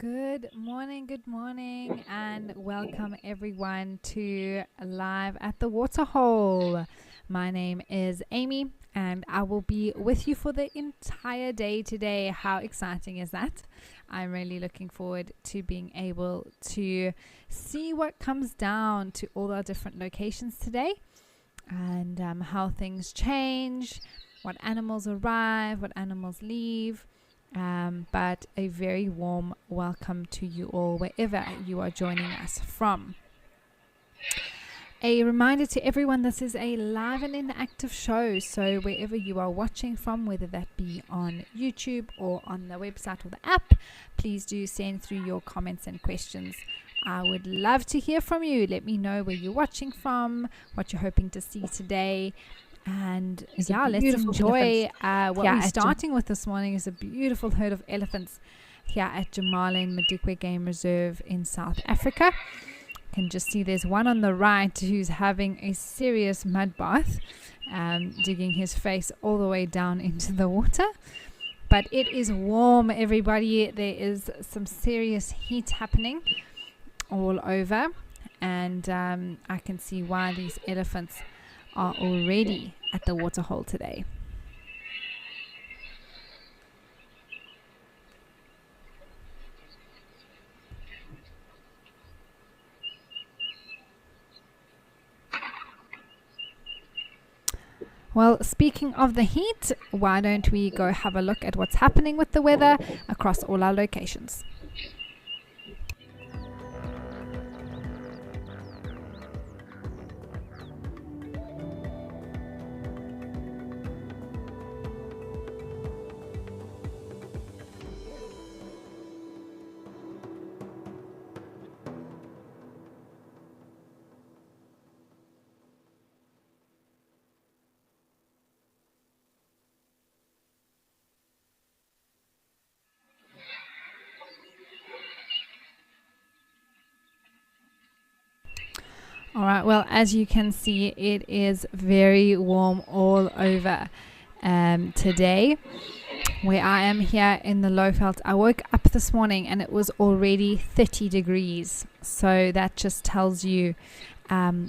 Good morning, and welcome everyone to Live at the Waterhole. My name is Amy, and I will be with you for the entire day today. How exciting is that? I'm really looking forward to being able to see what comes down to all our different locations today, and how things change, what animals arrive, what animals leave. But a very warm welcome to you all wherever you are joining us from. A reminder to everyone, this is a live and interactive show, so wherever you are watching from, whether that be on YouTube or on the website or the app, please do send through your comments and questions. I would love to hear from you. Let me know where you're watching from, what you're hoping to see today. And let's enjoy what we're starting with this morning is a beautiful herd of elephants here at Jamalin Madikwe Game Reserve in South Africa. You can just see there's one on the right who's having a serious mud bath, digging his face all the way down into the water. But it is warm, everybody. There is some serious heat happening all over, and I can see why these elephants are already at the Waterhole today. Well, speaking of the heat, why don't we go have a look at what's happening with the weather across all our locations. All right, well, as you can see, it is very warm all over today. Where I am here in the Lowveld, I woke up this morning and it was already 30 degrees. So that just tells you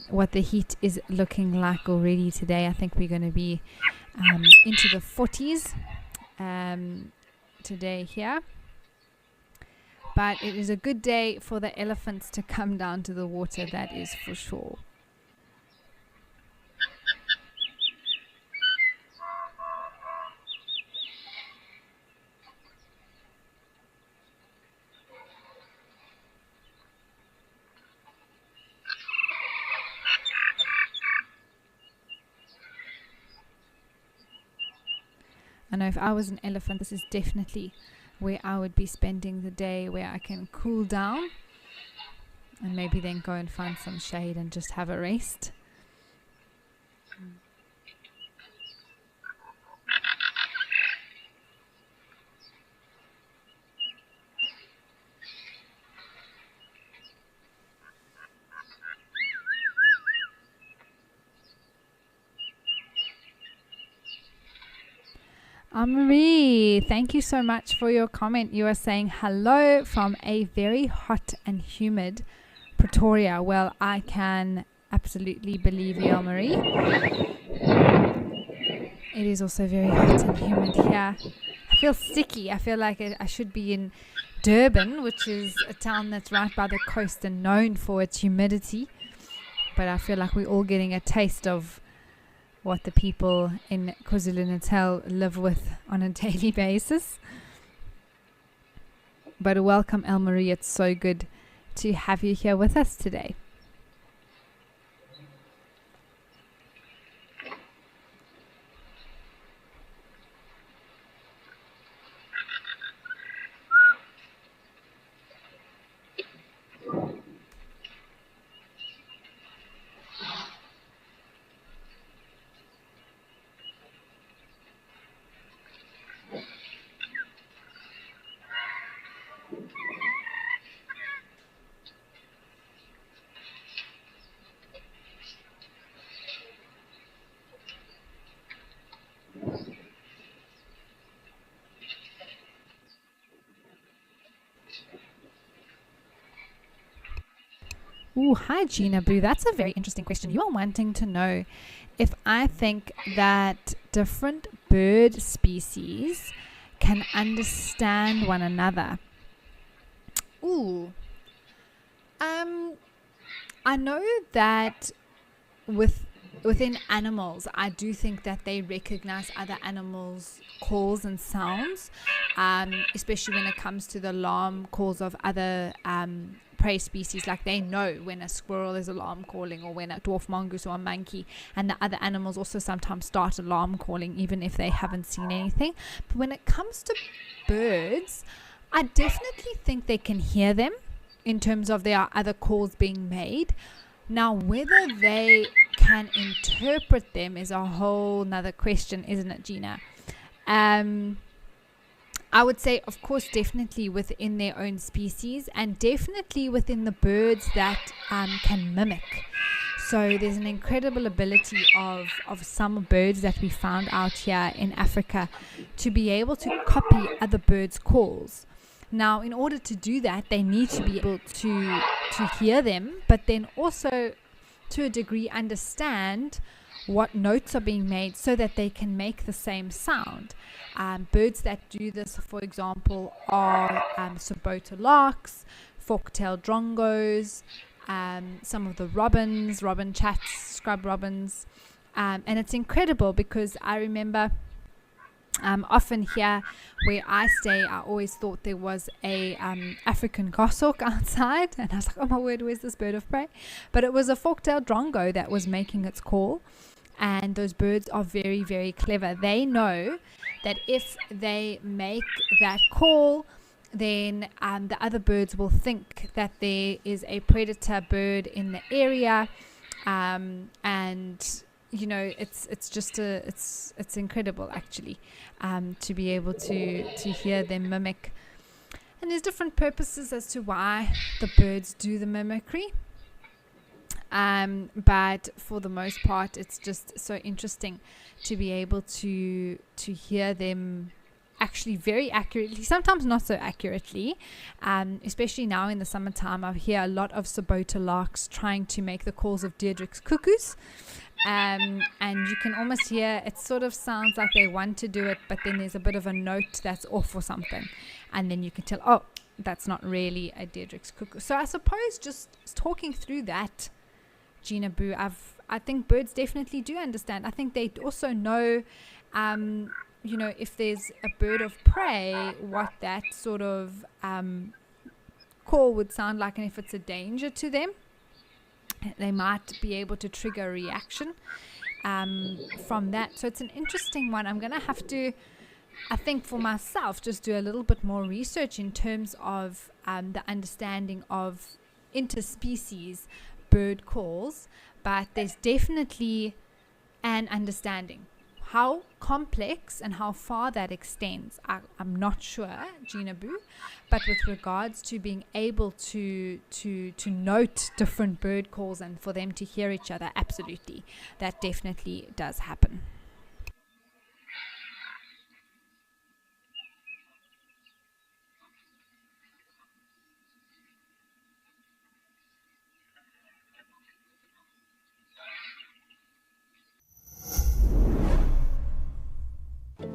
what the heat is looking like already today. I think we're going to be into the 40s today here. But it is a good day for the elephants to come down to the water, that is for sure. I know if I was an elephant, this is definitely where I would be spending the day, where I can cool down and maybe then go and find some shade and just have a rest. Marie, thank you so much for your comment. You are saying hello from a very hot and humid Pretoria. Well, I can absolutely believe you, Marie. It is also very hot and humid here. I feel sticky. I feel like I should be in Durban, which is a town that's right by the coast and known for its humidity. But I feel like we're all getting a taste of what the people in KwaZulu-Natal live with on a daily basis. But welcome, Elmarie. It's so good to have you here with us today. Ooh, hi Gina Boo. That's a very interesting question. You are wanting to know if I think that different bird species can understand one another. Ooh. I know that within animals, I do think that they recognize other animals' calls and sounds, especially when it comes to the alarm calls of other prey species. Like they know when a squirrel is alarm calling, or when a dwarf mongoose or a monkey, and the other animals also sometimes start alarm calling even if they haven't seen anything. But when it comes to birds, I definitely think they can hear them in terms of there are other calls being made. Now, whether they can interpret them is a whole nother question, isn't it, Gina? I would say, of course, definitely within their own species, and definitely within the birds that can mimic. So there's an incredible ability of some birds that we found out here in Africa to be able to copy other birds' calls. Now, in order to do that, they need to be able to hear them, but then also to a degree understand what notes are being made so that they can make the same sound. Birds that do this, for example, are Sobota larks, fork-tailed drongos, some of the robins, robin chats, scrub robins, and it's incredible because I remember often here where I stay, I always thought there was a African goshawk outside, and I was like, oh my word, where's this bird of prey? But it was a fork-tailed drongo that was making its call. And those birds are very, very clever. They know that if they make that call, then the other birds will think that there is a predator bird in the area, and you know, it's incredible actually, to be able to hear them mimic. And there's different purposes as to why the birds do the mimicry. But for the most part, it's just so interesting to be able to hear them actually very accurately, sometimes not so accurately, especially now in the summertime. I hear a lot of Sobota larks trying to make the calls of Deirdre's cuckoos, and you can almost hear it sort of sounds like they want to do it, but then there's a bit of a note that's off or something, and then you can tell, oh, that's not really a Deirdre's cuckoo. So I suppose just talking through that, Gina Boo, I think birds definitely do understand. I think they also know, you know, if there's a bird of prey, what that sort of call would sound like, and if it's a danger to them, they might be able to trigger a reaction from that. So it's an interesting one. I'm going to have to, I think for myself, just do a little bit more research in terms of the understanding of interspecies bird calls, but there's definitely an understanding. How complex and how far that extends, I'm not sure, Gina Boo, but with regards to being able to note different bird calls and for them to hear each other, absolutely, that definitely does happen.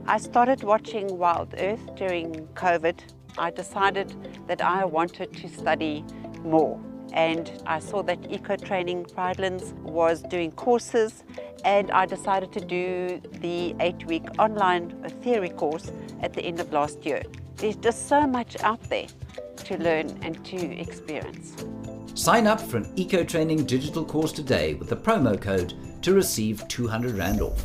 I started watching WildEarth during COVID. I decided that I wanted to study more, and I saw that Eco Training Pridelands was doing courses, and I decided to do the 8-week online theory course at the end of last year. There's just so much out there to learn and to experience. Sign up for an Eco Training digital course today with the promo code to receive 200 Rand off.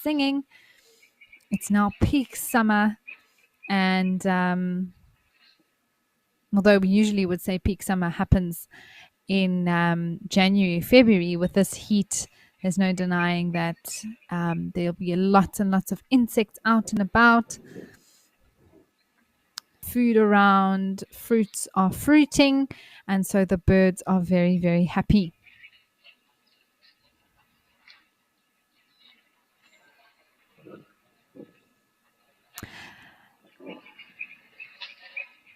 singing. It's now peak summer, and although we usually would say peak summer happens in January, February, with this heat, there's no denying that there'll be lots and lots of insects out and about. Food around, fruits are fruiting, and so the birds are very, very happy.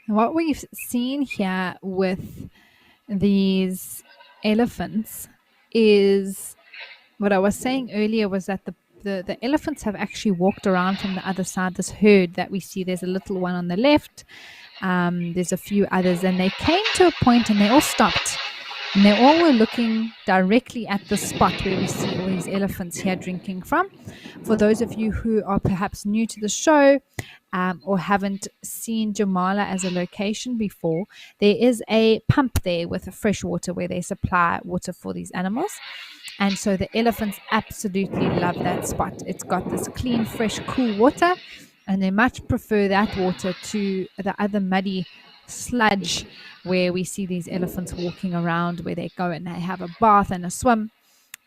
What we've seen here with these elephants is what I was saying earlier, was that the elephants have actually walked around from the other side. This herd that we see, there's a little one on the left, there's a few others, and they came to a point and they all stopped. And they all were looking directly at the spot where we see all these elephants here drinking from. For those of you who are perhaps new to the show or haven't seen Jamala as a location before, there is a pump there with fresh water where they supply water for these animals. And so the elephants absolutely love that spot. It's got this clean, fresh, cool water, and they much prefer that water to the other muddy sludge where we see these elephants walking around, where they go and they have a bath and a swim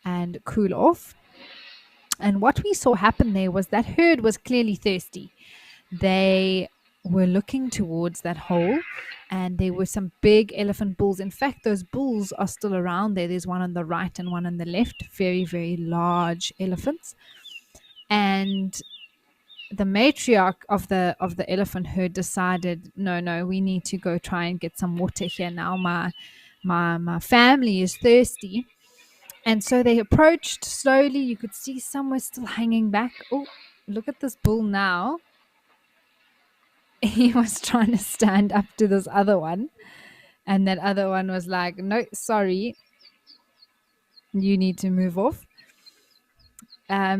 and cool off. And what we saw happen there was that herd was clearly thirsty. They were looking towards that hole, and there were some big elephant bulls. In fact, those bulls are still around there. There's one on the right and one on the left, very, very large elephants. And the matriarch of the elephant herd decided, no, we need to go try and get some water here now. My family is thirsty. And so they approached slowly. You could see some were still hanging back. Oh, look at this bull now. He was trying to stand up to this other one, and that other one was like, no, sorry, you need to move off.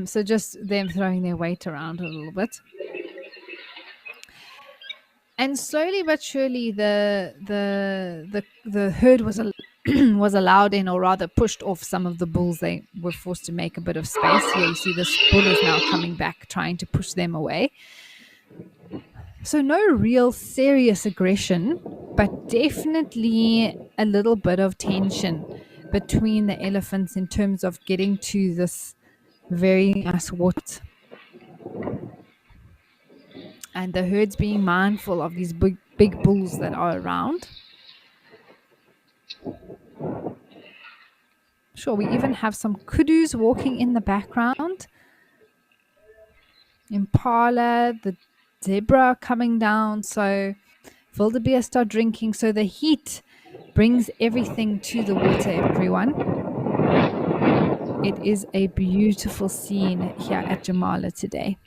So just them throwing their weight around a little bit. And slowly but surely the herd was was allowed in, or rather pushed off some of the bulls. They were forced to make a bit of space. Here you see this bull is now coming back, trying to push them away. So no real serious aggression, but definitely a little bit of tension between the elephants in terms of getting to this very nice water. And the herd's being mindful of these big bulls that are around. Sure, we even have some kudus walking in the background. Impala, the zebra coming down. So wildebeest are drinking. So the heat brings everything to the water, everyone. It is a beautiful scene here at Jamala today.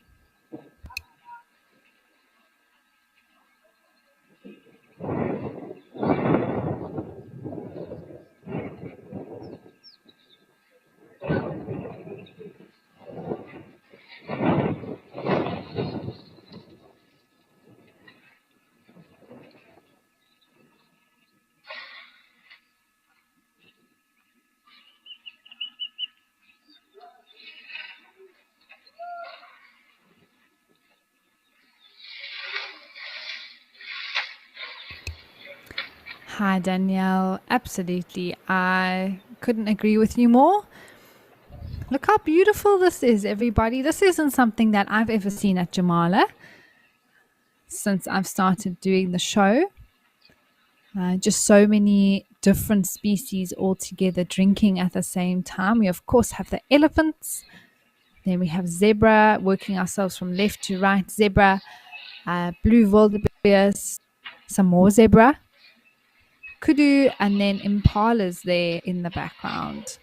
Hi, Danielle. Absolutely. I couldn't agree with you more. Look how beautiful this is, everybody. This isn't something that I've ever seen at Jamala since I've started doing the show. Just so many different species all together drinking at the same time. We, of course, have the elephants. Then we have zebra, working ourselves from left to right. Zebra, blue wildebeest, some more zebra, kudu, and then impalas there in the background.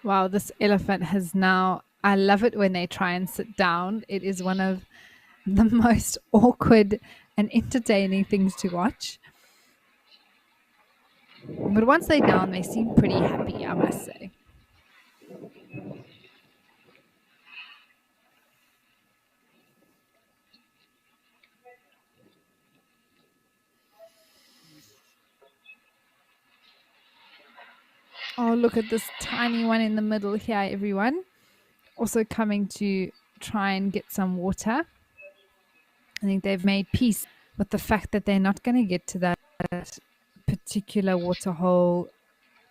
Wow, this elephant has now. I love it when they try and sit down. It is one of the most awkward and entertaining things to watch. But once they're down, they seem pretty happy, I must say. Oh, look at this tiny one in the middle here, everyone. Also coming to try and get some water. I think they've made peace with the fact that they're not going to get to that particular waterhole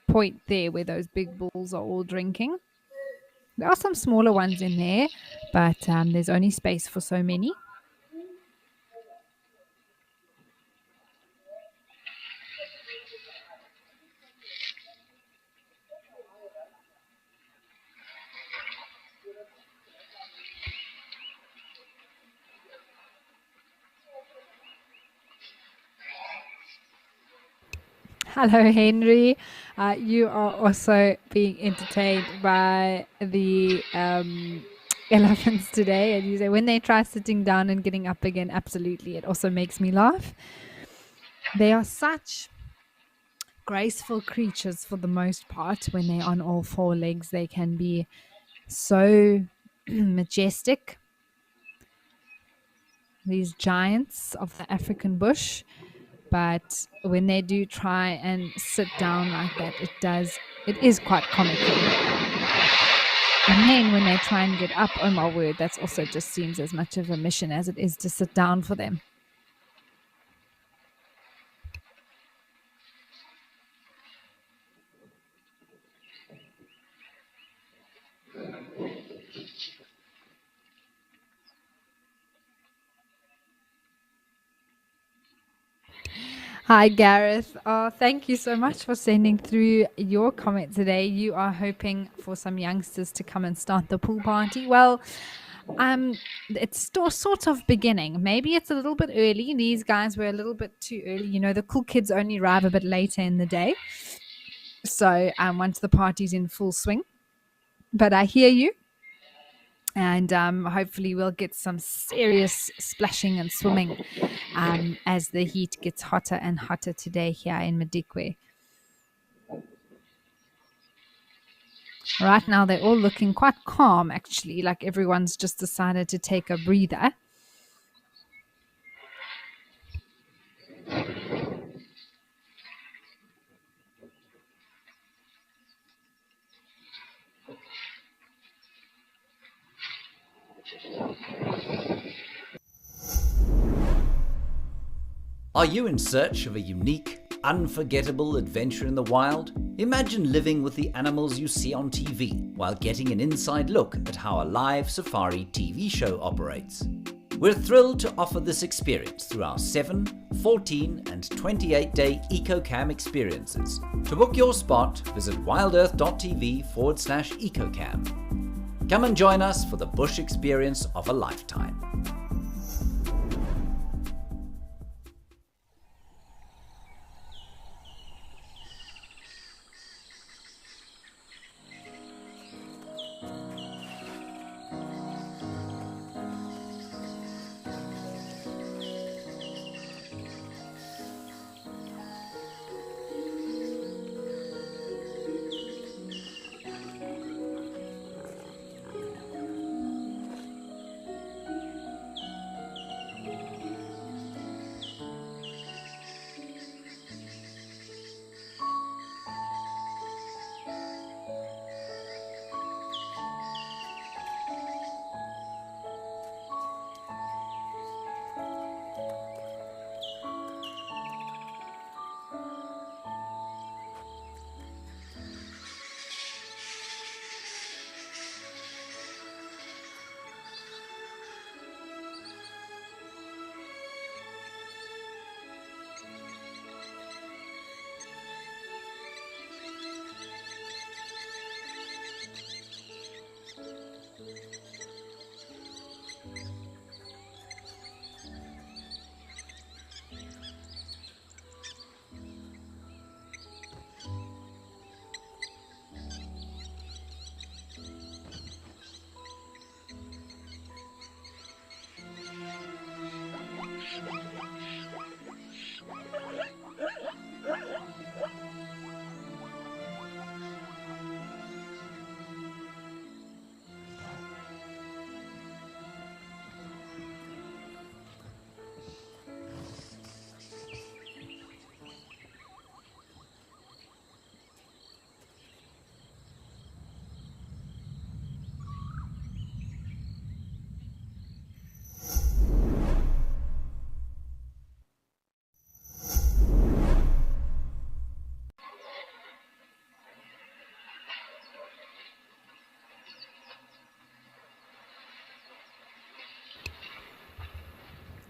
point there where those big bulls are all drinking. There are some smaller ones in there, but there's only space for so many. Hello, Henry. You are also being entertained by the elephants today. And you say when they try sitting down and getting up again, absolutely. It also makes me laugh. They are such graceful creatures for the most part. When they're on all four legs, they can be so majestic. These giants of the African bush. But when they do try and sit down like that, it is quite comical. And then when they try and get up, oh my word, that also just seems as much of a mission as it is to sit down for them. Hi, Gareth. Oh, thank you so much for sending through your comment today. You are hoping for some youngsters to come and start the pool party. Well, it's still sort of beginning. Maybe it's a little bit early. These guys were a little bit too early. You know, the cool kids only arrive a bit later in the day. So once the party's in full swing. But I hear you. And hopefully we'll get some serious splashing and swimming as the heat gets hotter and hotter today here in Madikwe. Right now they're all looking quite calm, actually, like everyone's just decided to take a breather. Are you in search of a unique, unforgettable adventure in the wild? Imagine living with the animals you see on TV while getting an inside look at how a live safari TV show operates. We're thrilled to offer this experience through our 7, 14 and 28-day EcoCam experiences. To book your spot, visit wildearth.tv/EcoCam. Come and join us for the bush experience of a lifetime.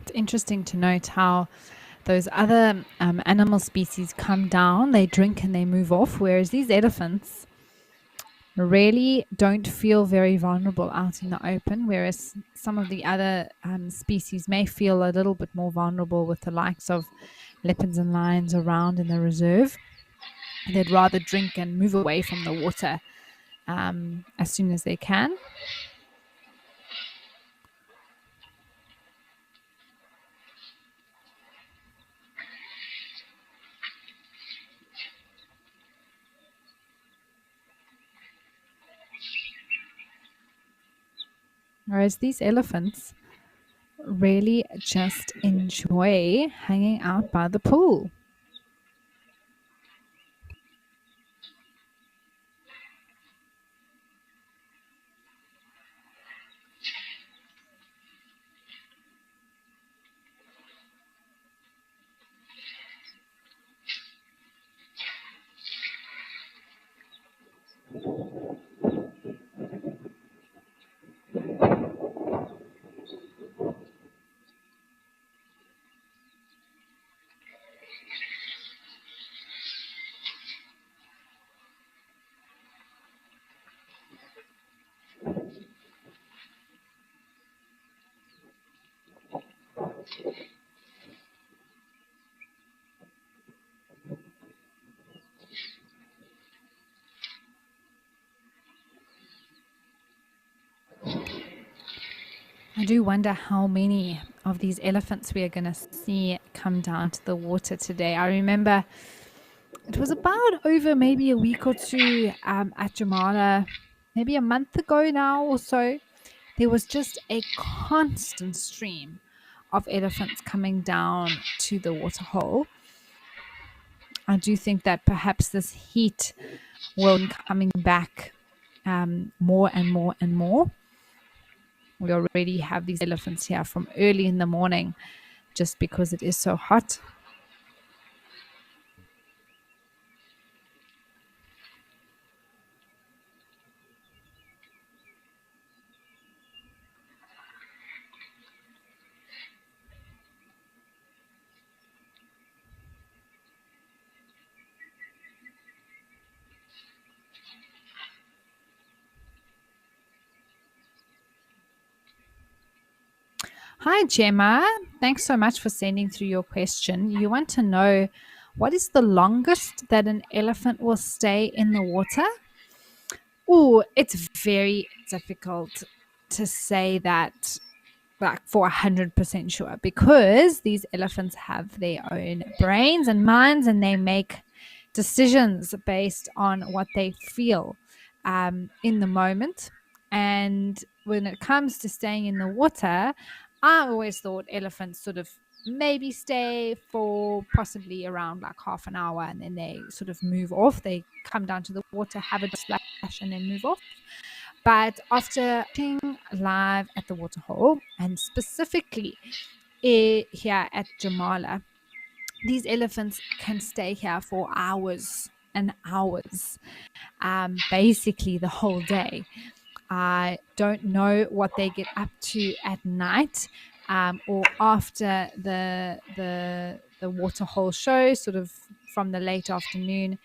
It's interesting to note how those other animal species come down, they drink and they move off, whereas these elephants really don't feel very vulnerable out in the open, whereas some of the other species may feel a little bit more vulnerable with the likes of leopards and lions around in the reserve. They'd rather drink and move away from the water as soon as they can. Whereas these elephants really just enjoy hanging out by the pool. I do wonder how many of these elephants we are going to see come down to the water today. I remember it was about over maybe a week or two at Jamala, maybe a month ago now or so. There was just a constant stream of elephants coming down to the Waterhole. I do think that perhaps this heat will be coming back more and more and more. We already have these elephants here from early in the morning just because it is so hot. Hi, Gemma. Thanks so much for sending through your question. You want to know what is the longest that an elephant will stay in the water? Oh, it's very difficult to say that like for 100% sure, because these elephants have their own brains and minds and they make decisions based on what they feel in the moment. And when it comes to staying in the water, I always thought elephants sort of maybe stay for possibly around like half an hour and then they sort of move off. They come down to the water, have a splash, and then move off. But after watching live at the Waterhole, and specifically here at Jamala, these elephants can stay here for hours and hours, basically the whole day. I don't know what they get up to at night or after the Waterhole show, sort of from the late afternoon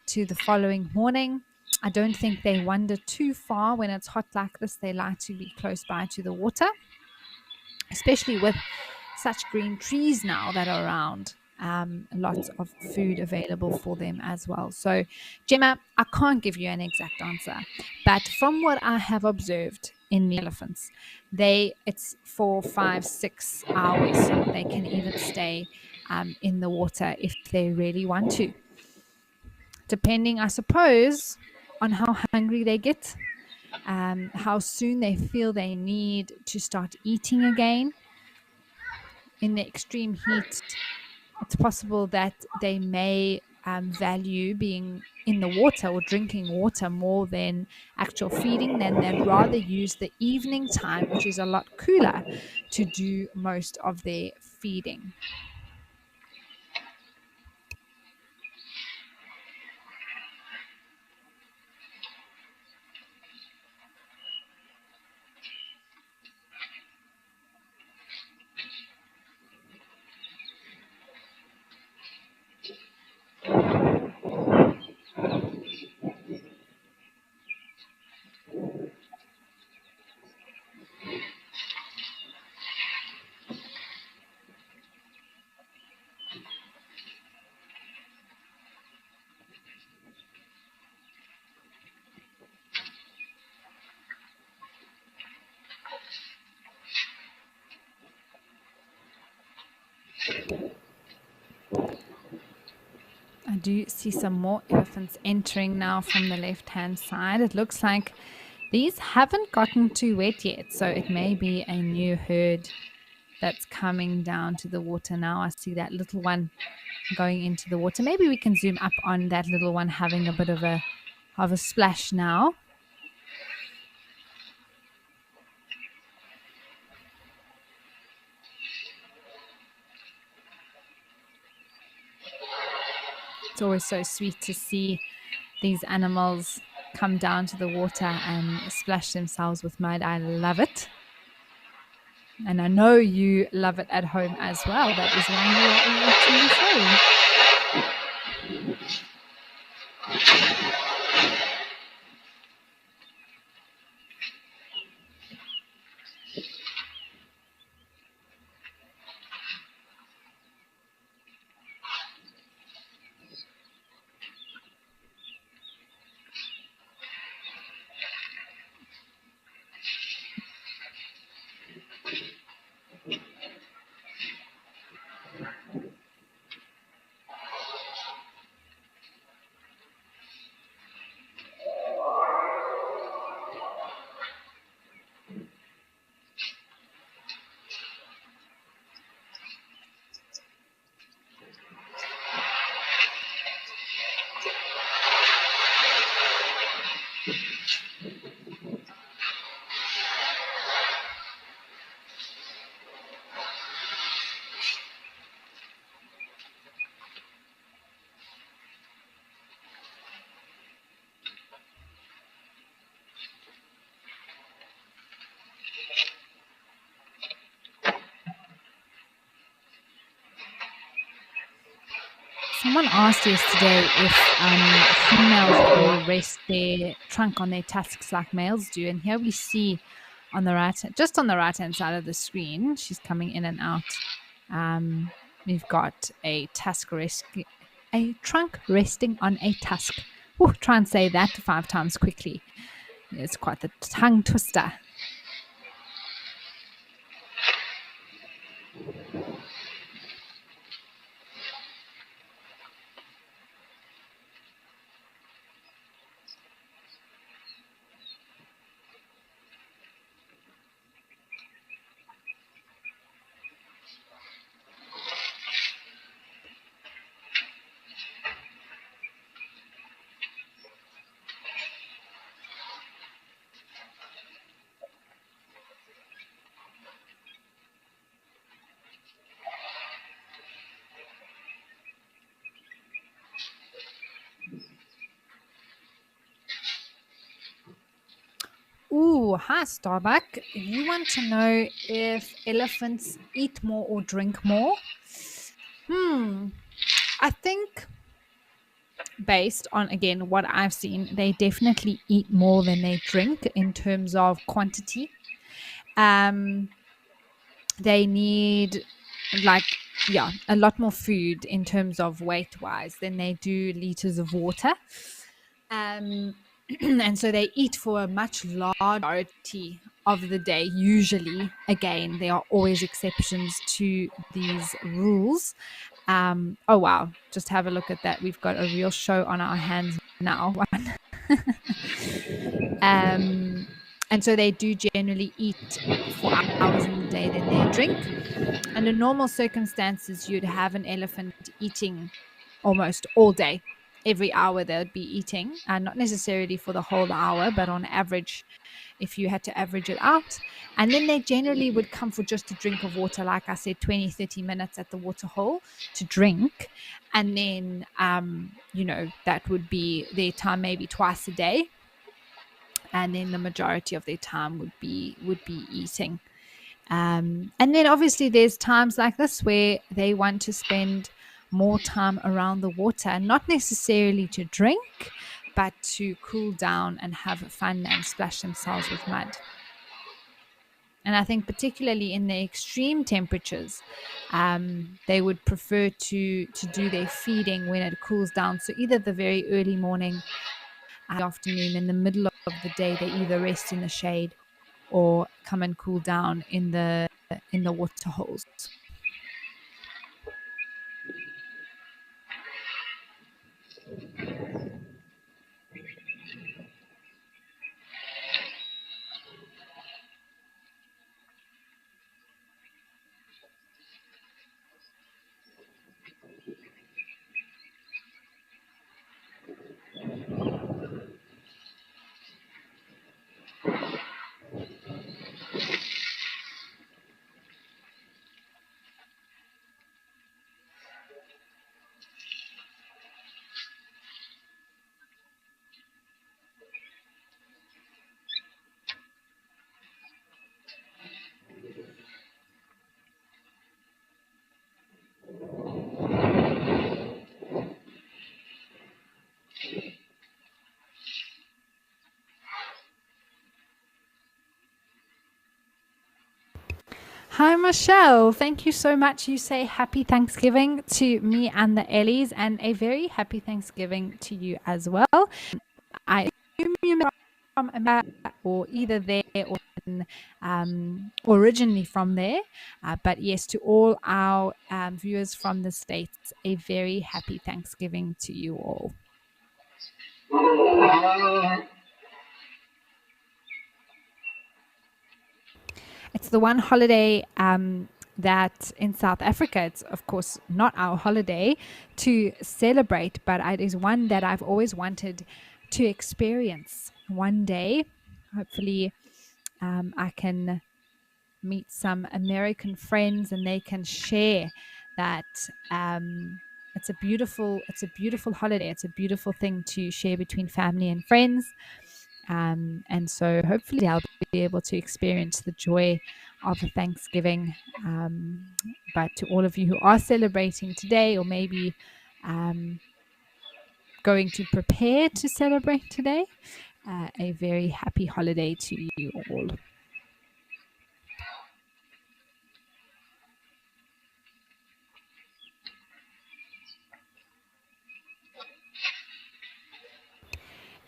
to the following morning. I don't think they wander too far when it's hot like this. They like to be close by to the water, especially with such green trees now that are around. Lots of food available for them as well. So, Gemma, I can't give you an exact answer, but from what I have observed in the elephants, it's 4, 5, 6 hours. They can even stay in the water if they really want to, depending, I suppose, on how hungry they get, how soon they feel they need to start eating again. In the extreme heat, it's possible that they may value being in the water or drinking water more than actual feeding. Then they'd rather use the evening time, which is a lot cooler, to do most of their feeding. do see some more elephants entering now from the left-hand side. It looks like these haven't gotten too wet yet, so it may be a new herd that's coming down to the water now. I see that little one going into the water. Maybe we can zoom up on that little one having a bit of a splash now. It's always so sweet to see these animals come down to the water and splash themselves with mud. I love it. And I know you love it at home as well. That is why you are all watching the show. Someone asked yesterday if females will rest their trunk on their tusks like males do. And here we see on the right, just on the right-hand side of the screen, she's coming in and out. We've got a trunk resting on a tusk. Ooh, try and say that 5 times quickly. It's quite the tongue twister. Ooh, hi Starbuck. You want to know if elephants eat more or drink more? I think based on, again, what I've seen, they definitely eat more than they drink in terms of quantity. They need a lot more food in terms of weight wise than they do liters of water. And so they eat for a much larger of the day. Usually, again, there are always exceptions to these rules. Oh wow, just have a look at that. We've got a real show on our hands now. And so they do generally eat for hours in the day, then they drink. Under normal circumstances, you'd have an elephant eating almost all day. Every hour they would be eating, and not necessarily for the whole hour, but on average, if you had to average it out. And then they generally would come for just a drink of water, like I said, 20, 30 minutes at the Waterhole to drink. And then, that would be their time maybe twice a day. And then the majority of their time would be eating. And then obviously there's times like this where they want to spend more time around the water, not necessarily to drink, but to cool down and have fun and splash themselves with mud. And I think particularly in the extreme temperatures, they would prefer to do their feeding when it cools down. So either the very early morning, afternoon, in the middle of the day, they either rest in the shade or come and cool down in the water holes. Hi, Michelle. Thank you so much. You say happy Thanksgiving to me and the Ellies, and a very happy Thanksgiving to you as well. I assume you're from America, or either there or originally from there. But yes, to all our viewers from the States, a very happy Thanksgiving to you all. It's the one holiday that in South Africa, it's of course not our holiday to celebrate, but it is one that I've always wanted to experience one day. Hopefully, I can meet some American friends and they can share that. It's a beautiful holiday. It's a beautiful thing to share between family and friends. And so hopefully I'll be able to experience the joy of a Thanksgiving. But to all of you who are celebrating today, or maybe going to prepare to celebrate today, a very happy holiday to you all.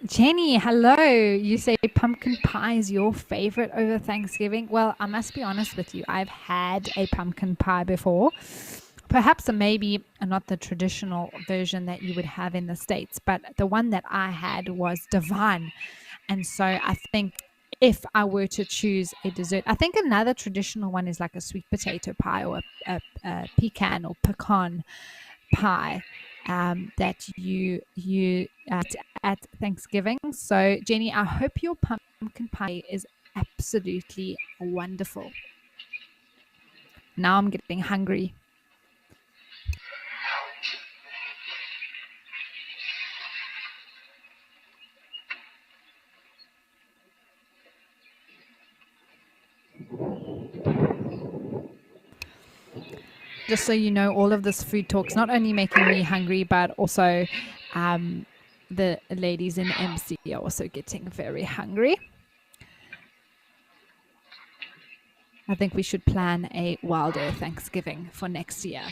Jenny, hello. You say pumpkin pie is your favorite over Thanksgiving. Well, I must be honest with you. I've had a pumpkin pie before. Perhaps maybe not the traditional version that you would have in the States, but the one that I had was divine. And so I think if I were to choose a dessert, I think another traditional one is like a sweet potato pie, or a pecan or pecan pie. That you at Thanksgiving. So Jenny, I hope your pumpkin pie is absolutely wonderful. Now I'm getting hungry. Just so you know, all of this food talk's not only making me hungry, but also the ladies in MC are also getting very hungry. I think we should plan a WildEarth Thanksgiving for next year.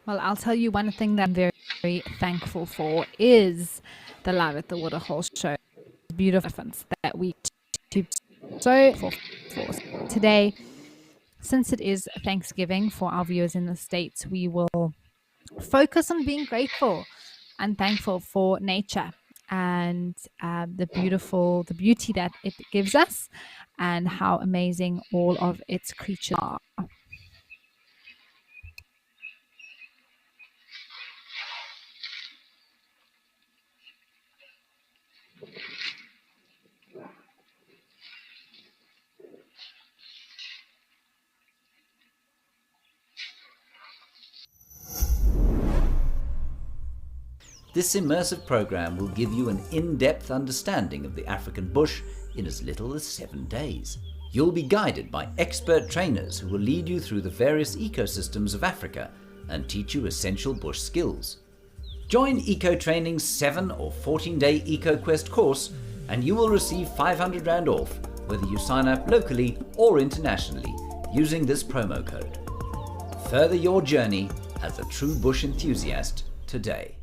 Well, I'll tell you one thing that I'm very, very thankful for is the Live at the Waterhole show. Beautiful that we do. So for today, since it is Thanksgiving for our viewers in the States, we will focus on being grateful and thankful for nature and the beauty that it gives us, and how amazing all of its creatures are. This immersive program will give you an in-depth understanding of the African bush in as little as 7 days. You'll be guided by expert trainers who will lead you through the various ecosystems of Africa and teach you essential bush skills. Join Eco Training's 7 or 14-day EcoQuest course and you will receive 500 Rand off whether you sign up locally or internationally using this promo code. Further your journey as a true bush enthusiast today.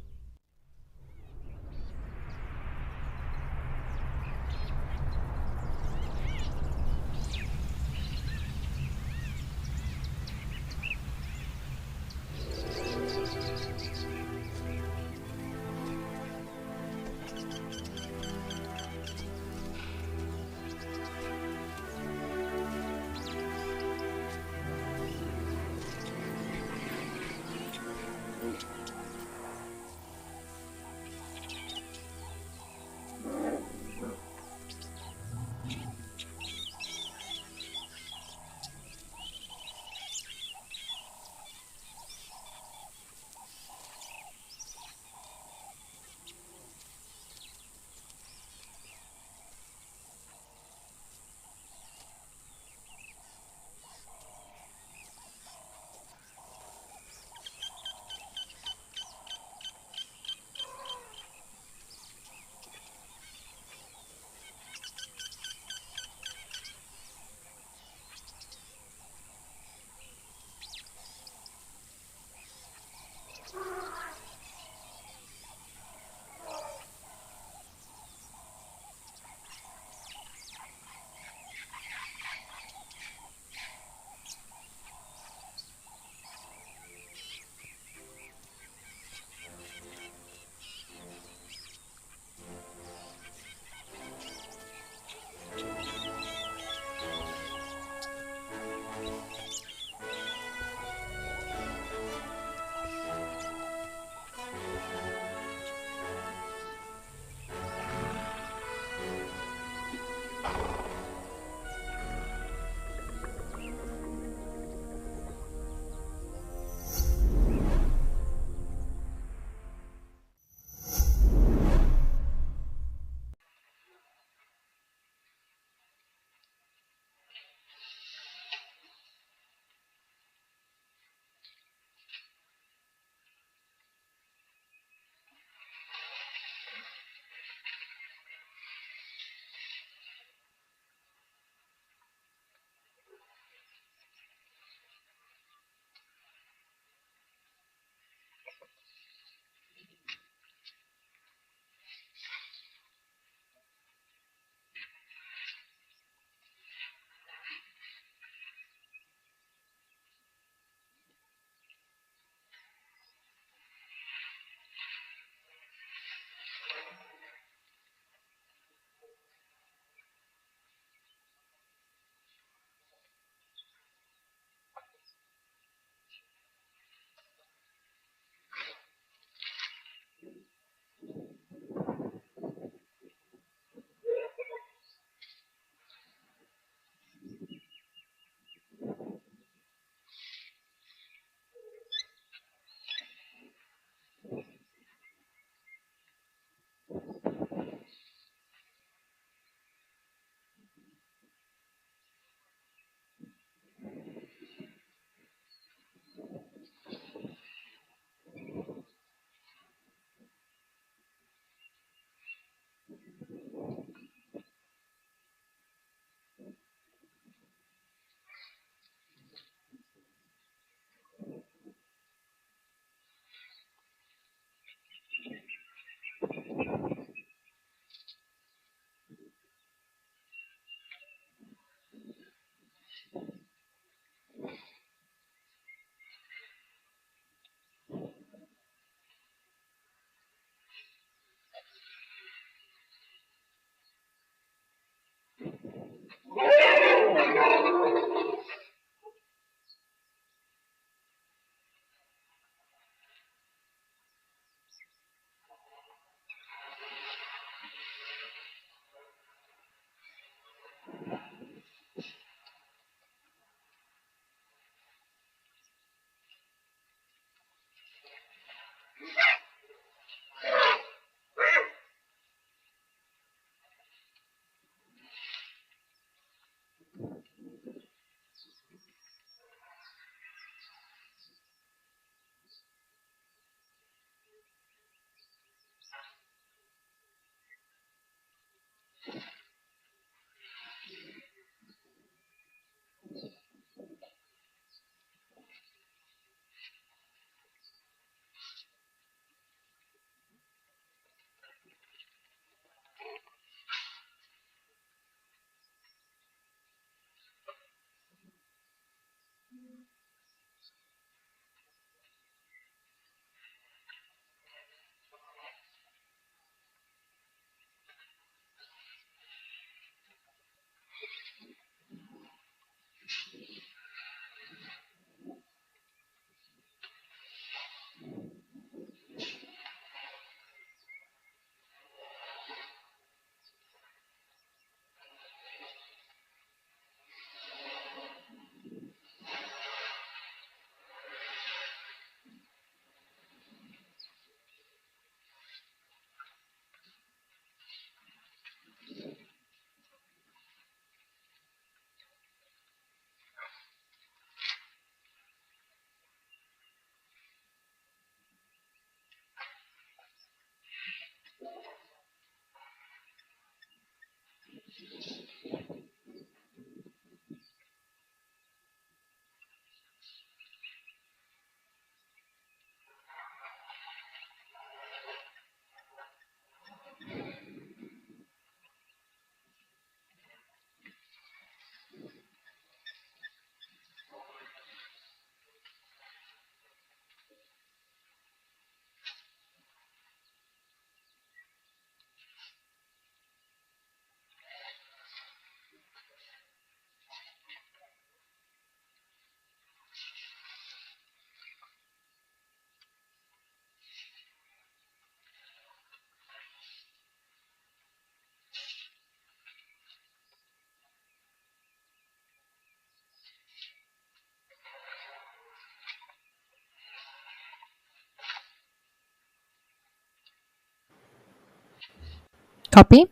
Copy.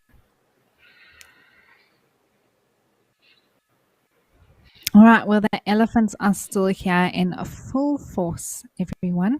All right. Well, the elephants are still here in full force, everyone.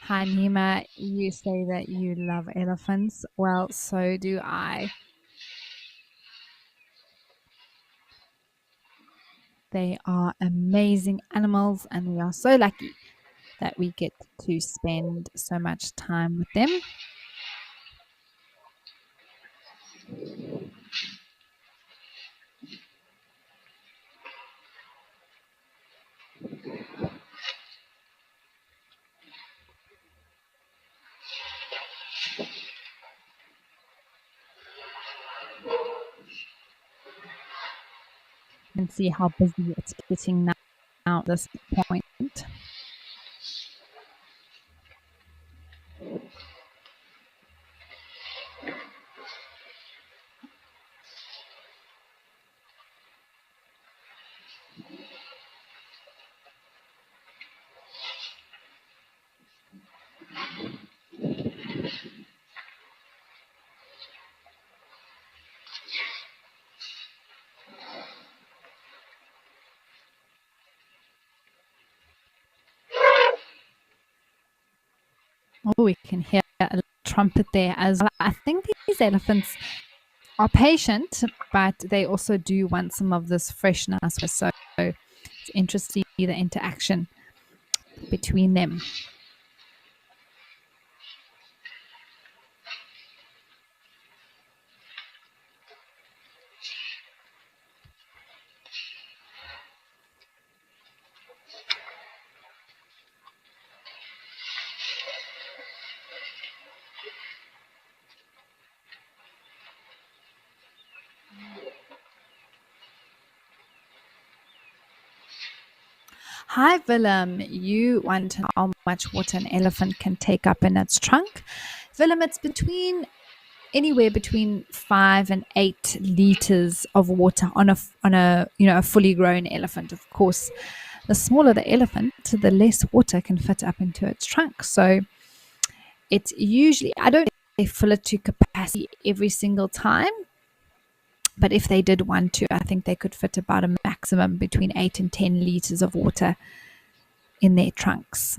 Hi, Nima. You say that you love elephants. Well, so do I. They are amazing animals, and we are so lucky that we get to spend so much time with them. And see how busy it's getting now at this point. Oh, we can hear a trumpet there as well. I think these elephants are patient, but they also do want some of this freshness. So it's interesting the interaction between them. Hi, Willem. You want to know how much water an elephant can take up in its trunk? Willem, it's anywhere between 5 and 8 liters of water on a fully grown elephant. Of course, the smaller the elephant, the less water can fit up into its trunk. So it's usually, I don't think they fill it to capacity every single time, but if they did want to, I think they could fit about a maximum between 8 and 10 liters of water in their trunks.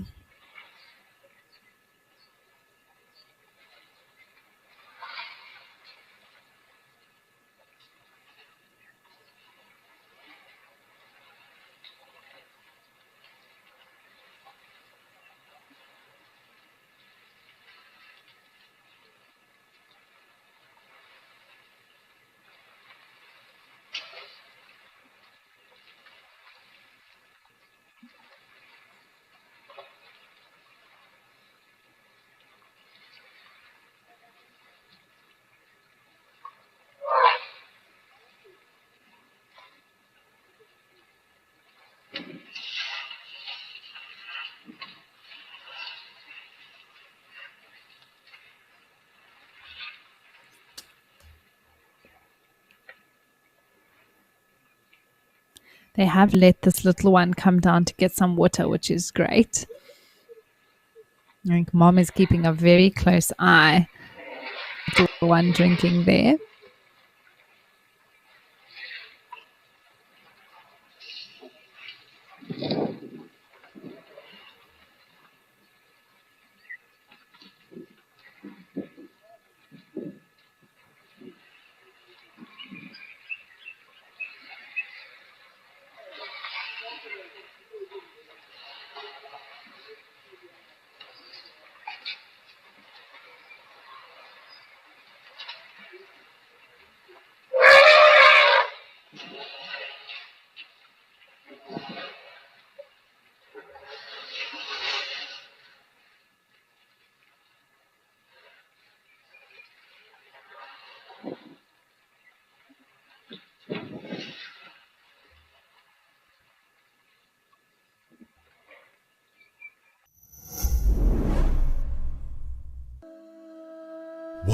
They have let this little one come down to get some water, which is great. I think mom is keeping a very close eye on the one drinking there.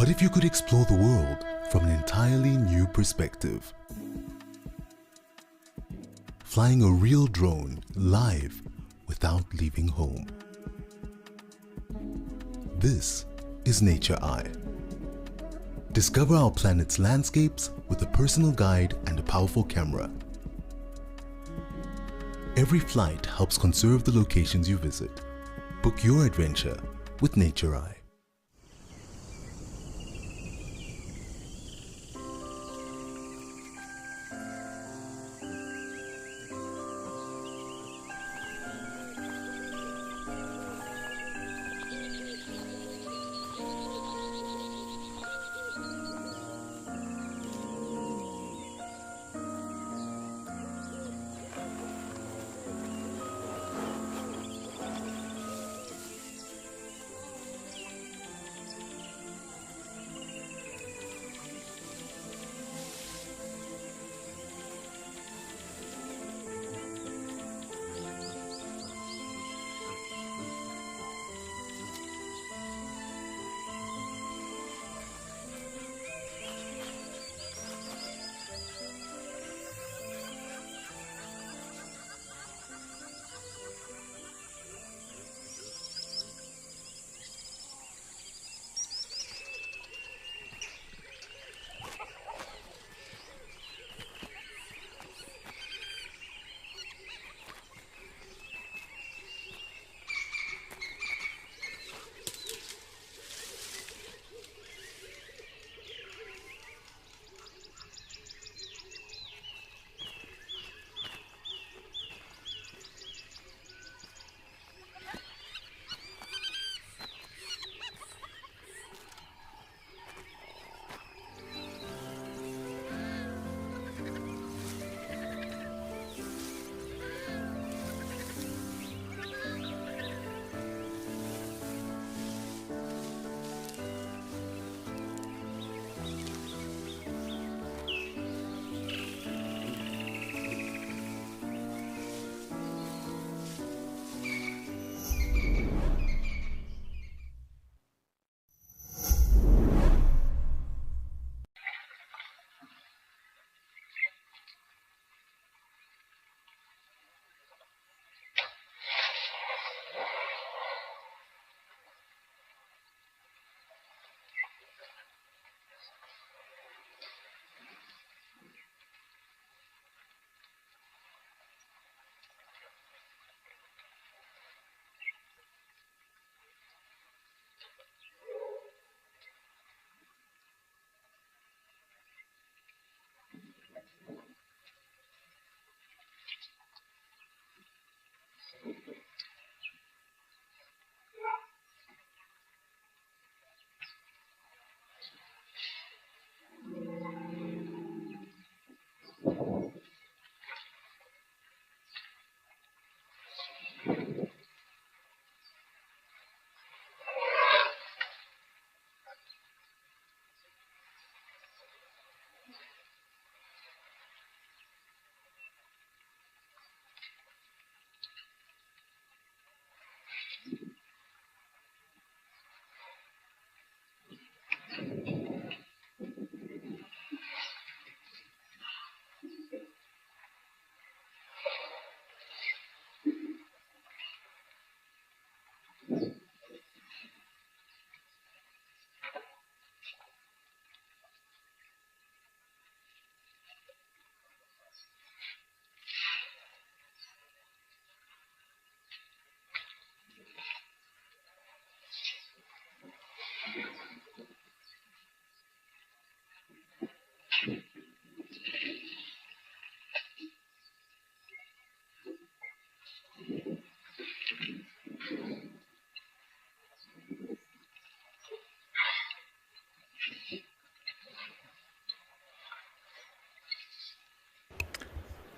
What if you could explore the world from an entirely new perspective? Flying a real drone live without leaving home. This is Nature Eye. Discover our planet's landscapes with a personal guide and a powerful camera. Every flight helps conserve the locations you visit. Book your adventure with Nature Eye.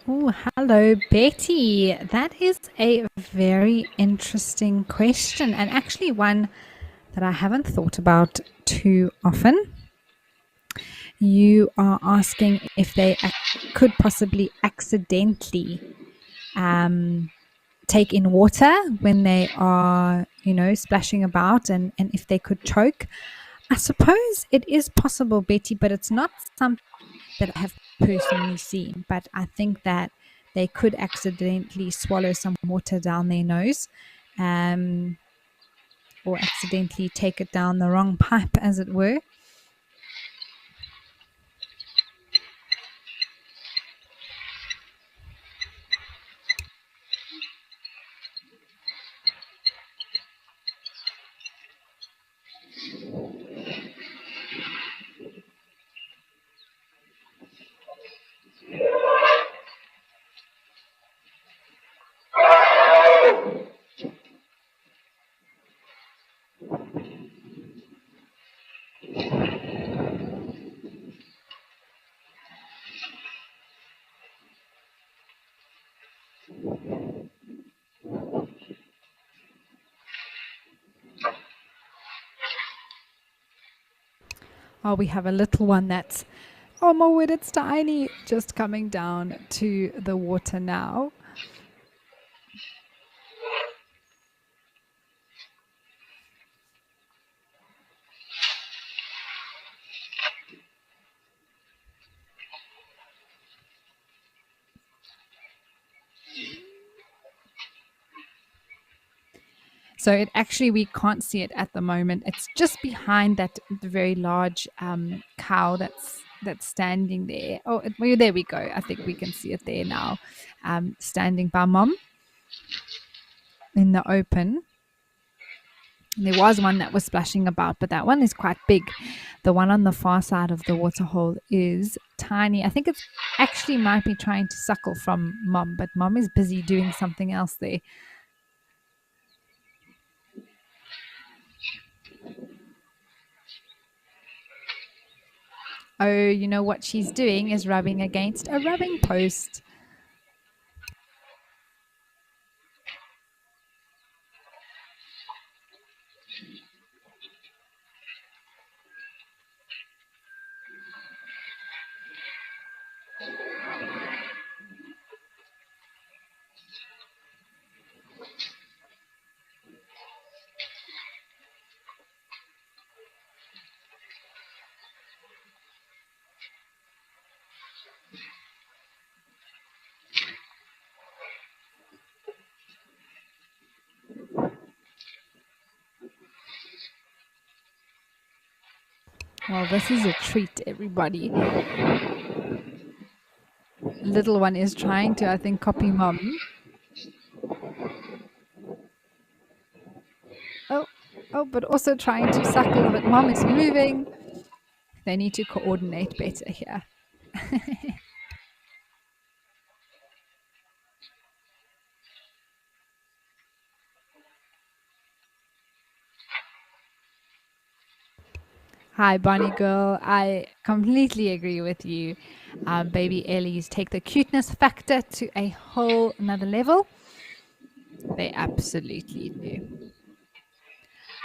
Oh, hello, Betty. That is a very interesting question, and actually one that I haven't thought about too often. You are asking if they could possibly accidentally take in water when they are, splashing about, and if they could choke. I suppose it is possible, Betty, but it's not something that I have personally seen. But I think that they could accidentally swallow some water down their nose, um, or accidentally take it down the wrong pipe, as it were. Oh, we have a little one that's, oh my word, it's tiny, just coming down to the water now. So it actually, we can't see it at the moment. It's just behind that very large cow that's standing there. Oh, well, there we go. I think we can see it there now, standing by Mom in the open. There was one that was splashing about, but that one is quite big. The one on the far side of the waterhole is tiny. I think it's actually might be trying to suckle from Mom, but Mom is busy doing something else there. Oh, you know what she's doing is rubbing against a rubbing post. Well, this is a treat, everybody. Little one is trying to, I think, copy Mom. Oh, but also trying to suckle, but Mom is moving. They need to coordinate better here. Hi, Bonnie girl. I completely agree with you. Baby Ellies take the cuteness factor to a whole another level. They absolutely do.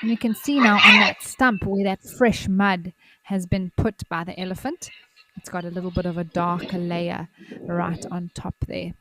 And you can see now on that stump where that fresh mud has been put by the elephant. It's got a little bit of a darker layer right on top there.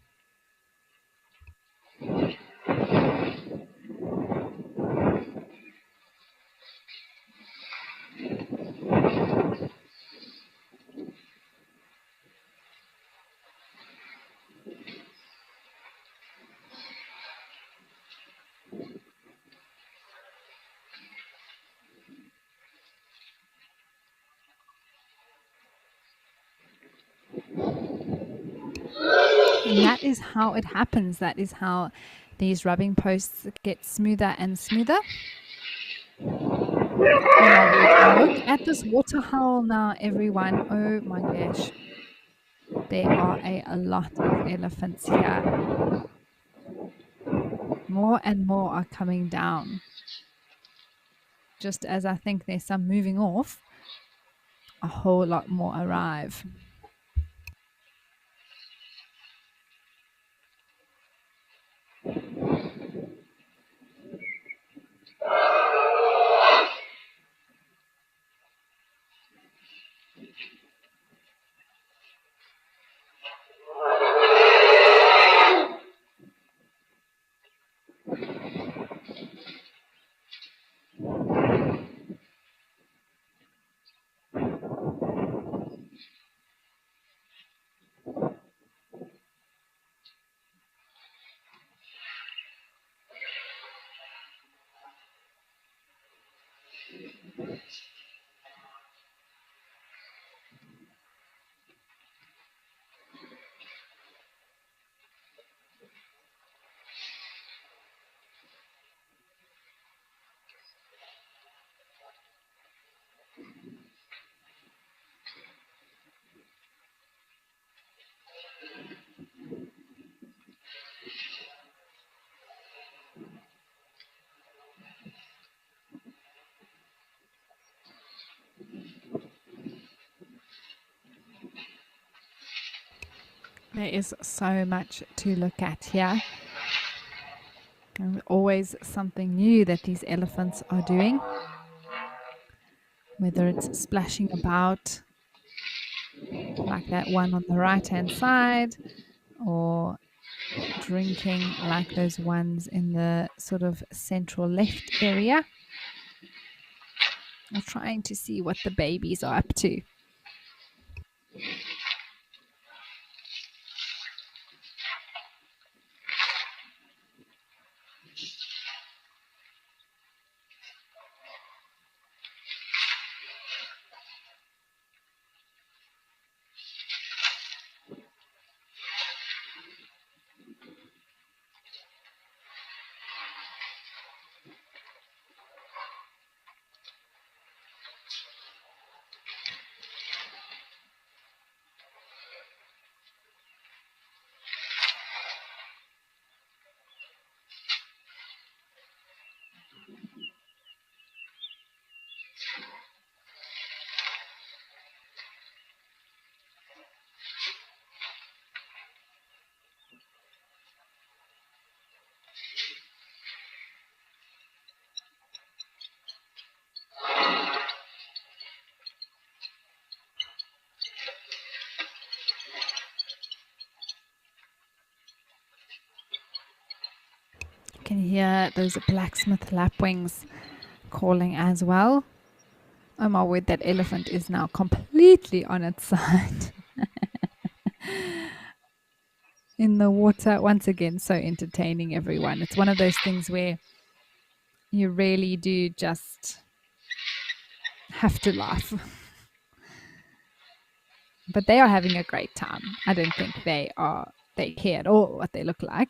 And that is how it happens. That is how these rubbing posts get smoother and smoother. Look at this waterhole now, everyone. Oh my gosh. There are a lot of elephants here. More and more are coming down. Just as I think there's some moving off, a whole lot more arrive. There is so much to look at here. And always something new that these elephants are doing. Whether it's splashing about, like that one on the right-hand side, or drinking like those ones in the sort of central left area. I'm trying to see what the babies are up to. You can hear those blacksmith lapwings calling as well. Oh my word, that elephant is now completely on its side. In the water, once again, so entertaining everyone. It's one of those things where you really do just have to laugh. But they are having a great time. I don't think they care at all what they look like.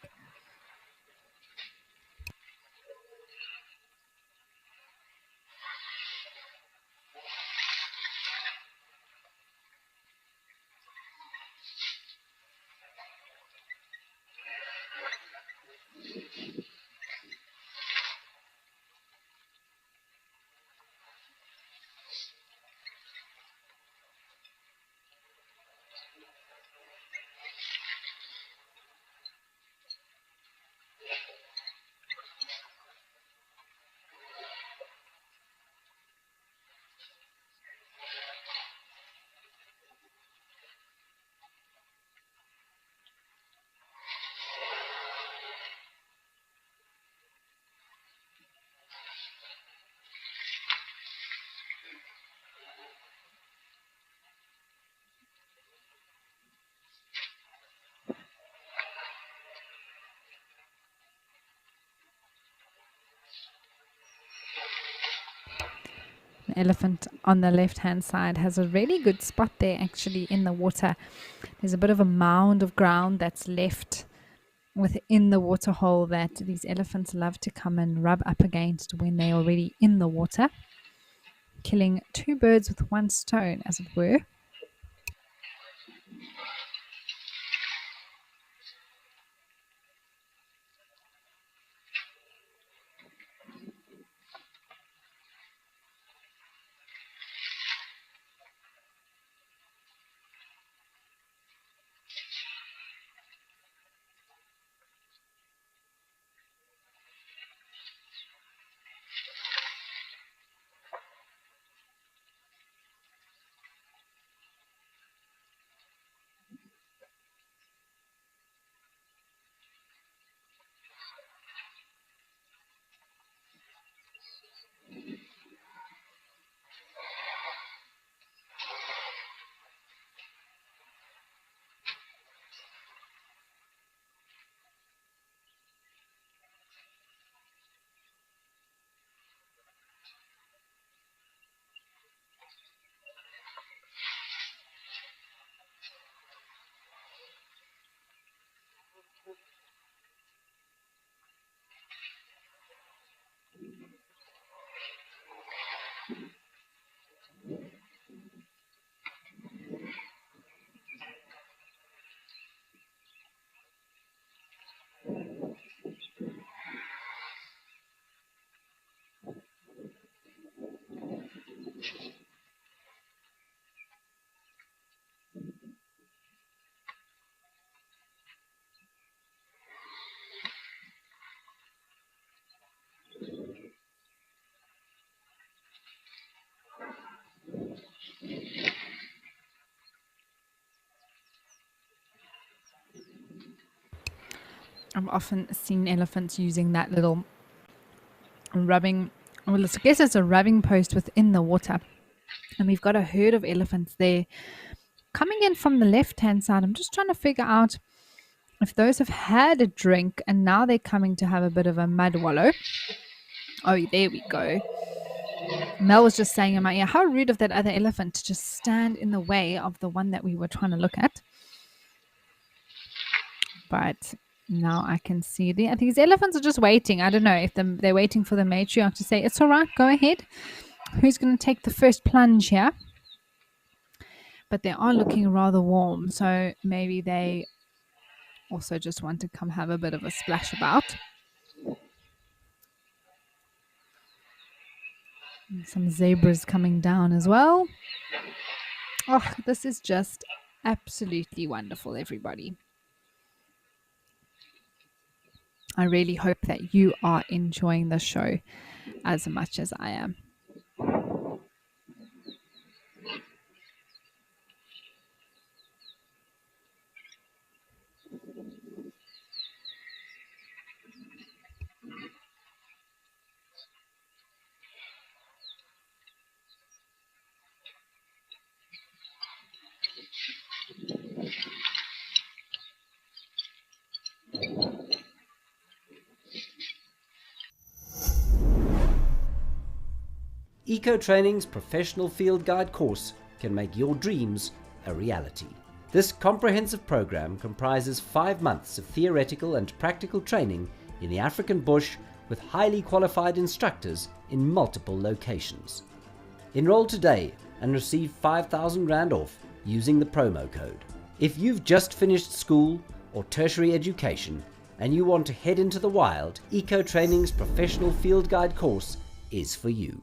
The elephant on the left-hand side has a really good spot there actually in the water. There's a bit of a mound of ground that's left within the water hole that these elephants love to come and rub up against when they're already in the water, killing two birds with one stone, as it were. I've often seen elephants using that little rubbing, well, I guess it's a rubbing post within the water. And we've got a herd of elephants there coming in from the left-hand side. I'm just trying to figure out if those have had a drink and now they're coming to have a bit of a mud wallow. Oh, there we go. Mel was just saying in my ear, how rude of that other elephant to just stand in the way of the one that we were trying to look at. But now I can see these elephants are just waiting. I don't know if they're waiting for the matriarch to say, it's all right, go ahead. Who's going to take the first plunge here? But they are looking rather warm, so maybe they also just want to come have a bit of a splash about. And some zebras coming down as well. Oh, this is just absolutely wonderful, everybody. I really hope that you are enjoying the show as much as I am. Eco Training's professional field guide course can make your dreams a reality. This comprehensive program comprises 5 months of theoretical and practical training in the African bush with highly qualified instructors in multiple locations. Enroll today and receive 5,000 Rand off using the promo code. If you've just finished school or tertiary education and you want to head into the wild, Eco Training's professional field guide course is for you.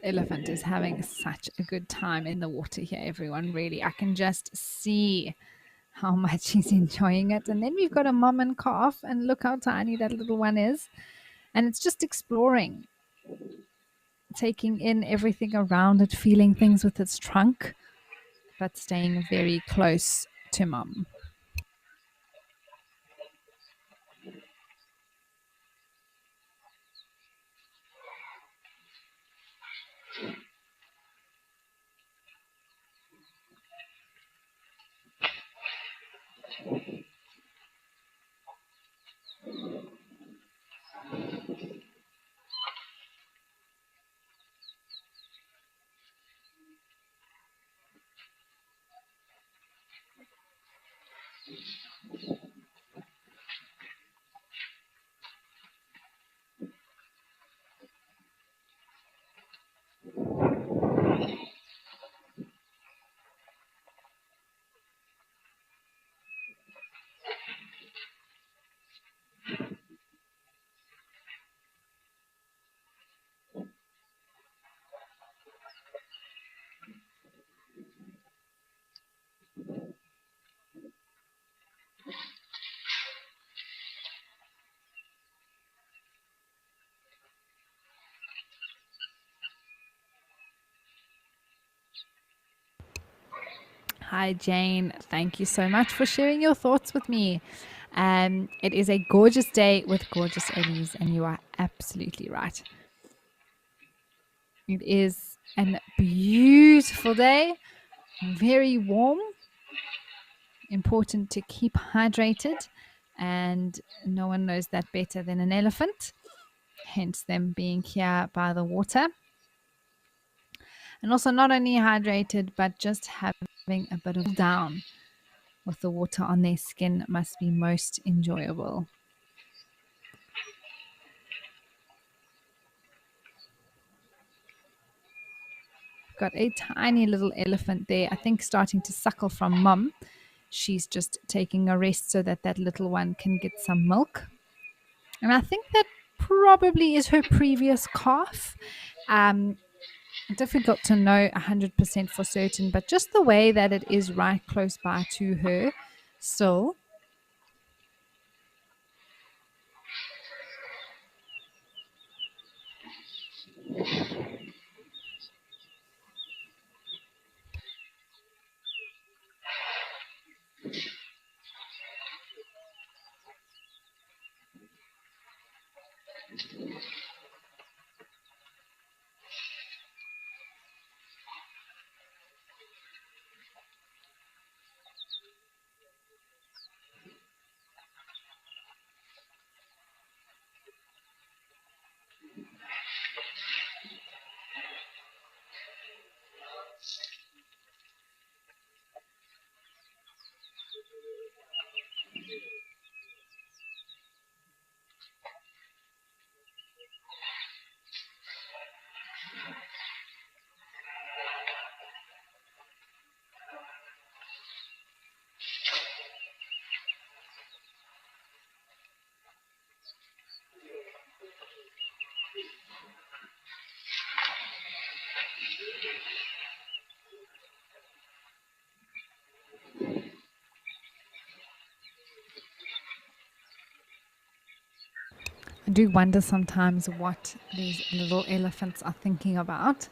Elephant is having such a good time in the water here, everyone. Really, I can just see how much he's enjoying it. And then we've got a mom and calf, and look how tiny that little one is. And it's just exploring, taking in everything around it, feeling things with its trunk, but staying very close to mom. Hi, Jane. Thank you so much for sharing your thoughts with me. It is a gorgeous day with gorgeous Ellies, and you are absolutely right. It is a beautiful day, very warm. Important to keep hydrated, and no one knows that better than an elephant, hence them being here by the water. And also not only hydrated, but just having a bit of down with the water on their skin must be most enjoyable. Got a tiny little elephant there, I think starting to suckle from mum. She's just taking a rest so that that little one can get some milk. And I think that probably is her previous calf. Difficult to know 100% for certain, but just the way that it is right close by to her still. I do wonder sometimes what these little elephants are thinking about.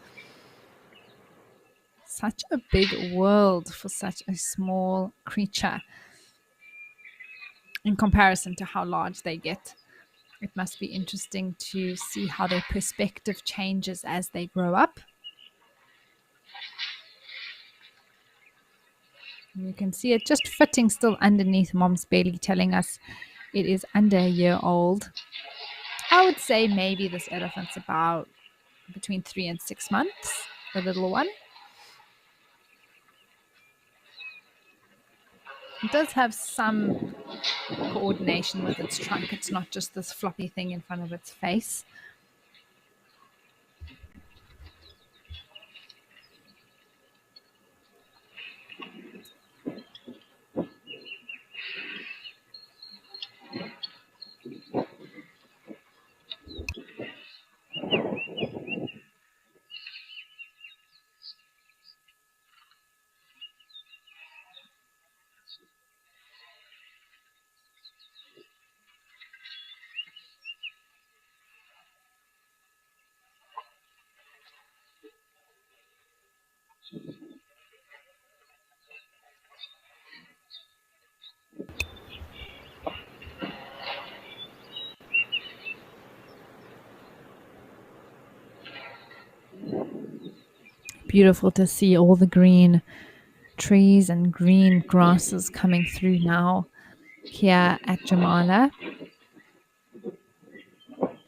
Such a big world for such a small creature in comparison to how large they get. It must be interesting to see how their perspective changes as they grow up. And you can see it just fitting still underneath mom's belly, telling us it is under a year old. I would say maybe this elephant's about between 3 and 6 months, the little one. It does have some coordination with its trunk. It's not just this floppy thing in front of its face. Beautiful to see all the green trees and green grasses coming through now here at Jamala.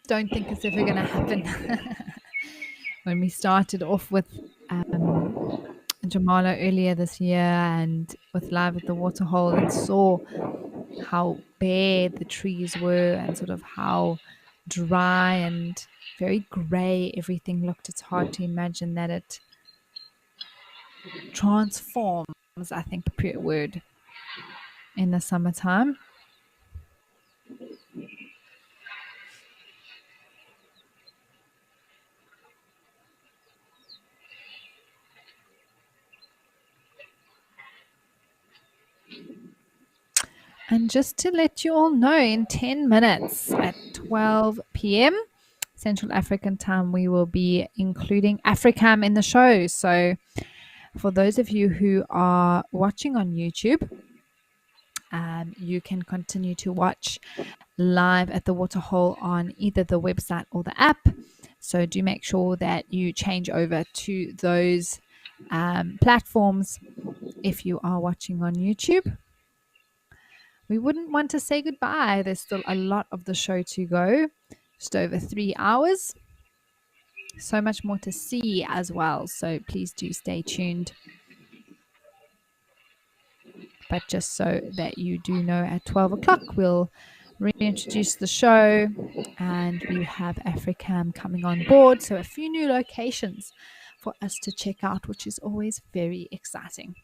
Don't think it's ever going to happen. When we started off with Jamala earlier this year and with Live at the Waterhole, and saw how bare the trees were and sort of how dry and very grey everything looked. It's hard to imagine that it transforms, I think, appropriate word, in the summertime. And just to let you all know, in 10 minutes at 12 p.m. Central African time, we will be including Africam in the show. So For those of you who are watching on YouTube, you can continue to watch live at the Waterhole on either the website or the app. So do make sure that you change over to those platforms if you are watching on YouTube. We wouldn't want to say goodbye. There's still a lot of the show to go, just over 3 hours. So much more to see as well. So please do stay tuned. But just so that you do know, at 12 o'clock, we'll reintroduce the show and we have Africam coming on board. So a few new locations for us to check out, which is always very exciting.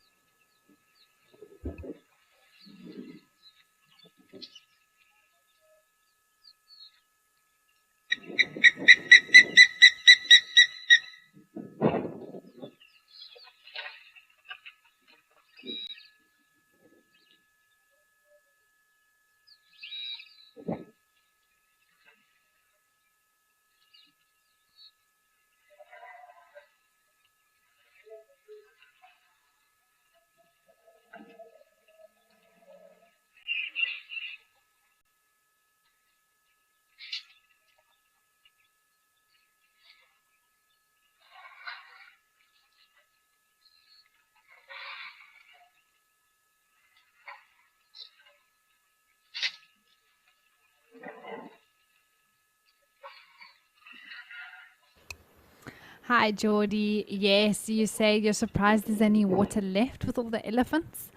Hi, Geordie. Yes, you say you're surprised there's any water left with all the elephants.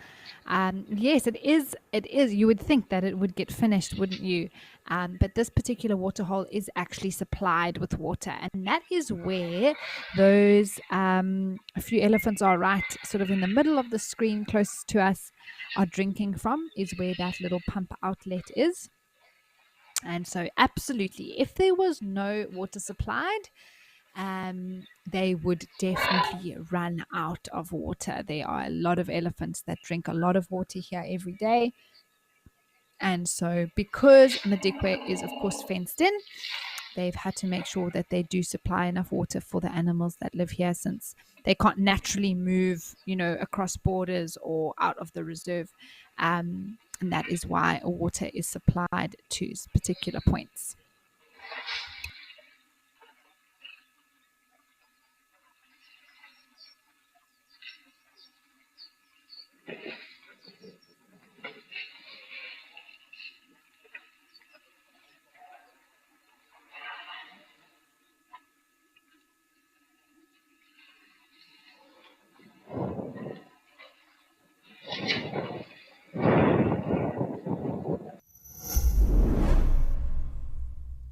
Yes, it is. It is. You would think that it would get finished, wouldn't you? But this particular waterhole is actually supplied with water, and that is where those a few elephants are right, sort of in the middle of the screen, closest to us, are drinking from. Is where that little pump outlet is. And so, absolutely, if there was no water supplied, they would definitely run out of water. There are a lot of elephants that drink a lot of water here every day. And so, because Madikwe is, of course, fenced in, they've had to make sure that they do supply enough water for the animals that live here, since they can't naturally move, across borders or out of the reserve. And that is why water is supplied to particular points.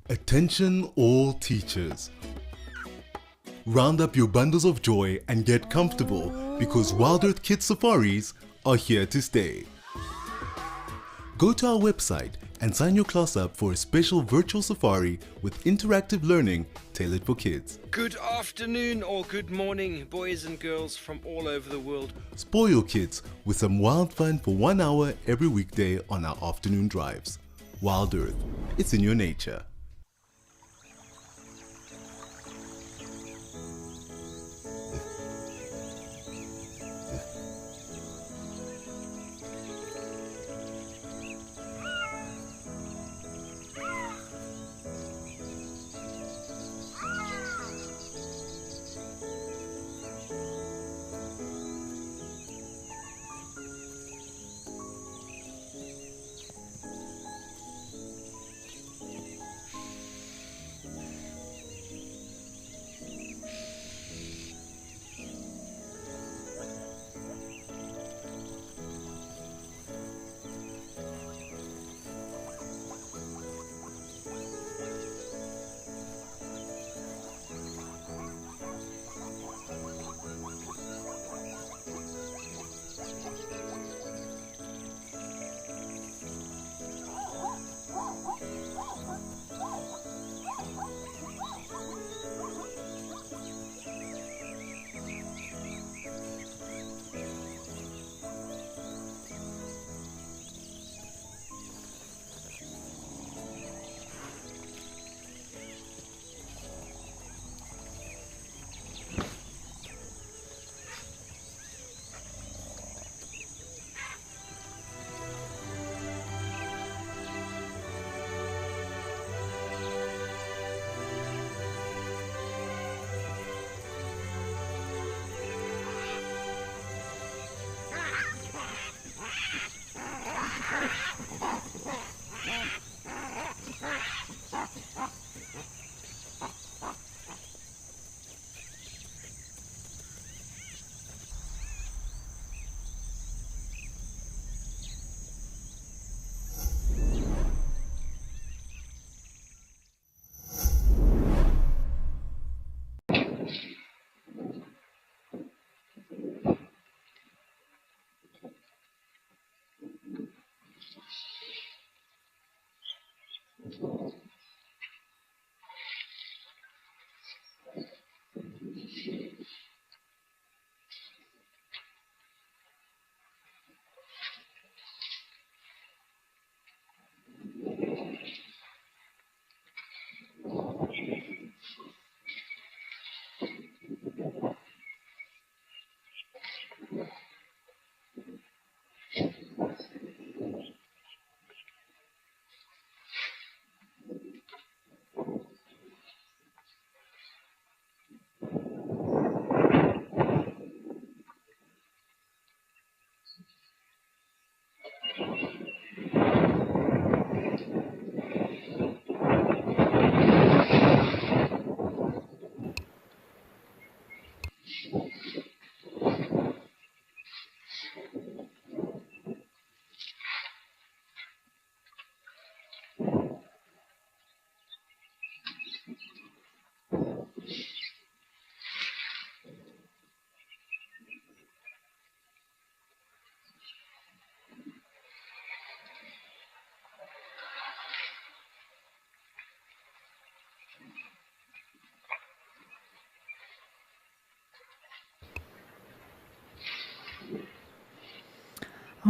Attention all teachers. Round up your bundles of joy and get comfortable, because WildEarth Kids Safaris are here to stay. Go to our website and sign your class up for a special virtual safari with interactive learning tailored for kids. Good afternoon or good morning, boys and girls from all over the world. Spoil your kids with some wild fun for 1 hour every weekday on our afternoon drives. WildEarth, it's in your nature.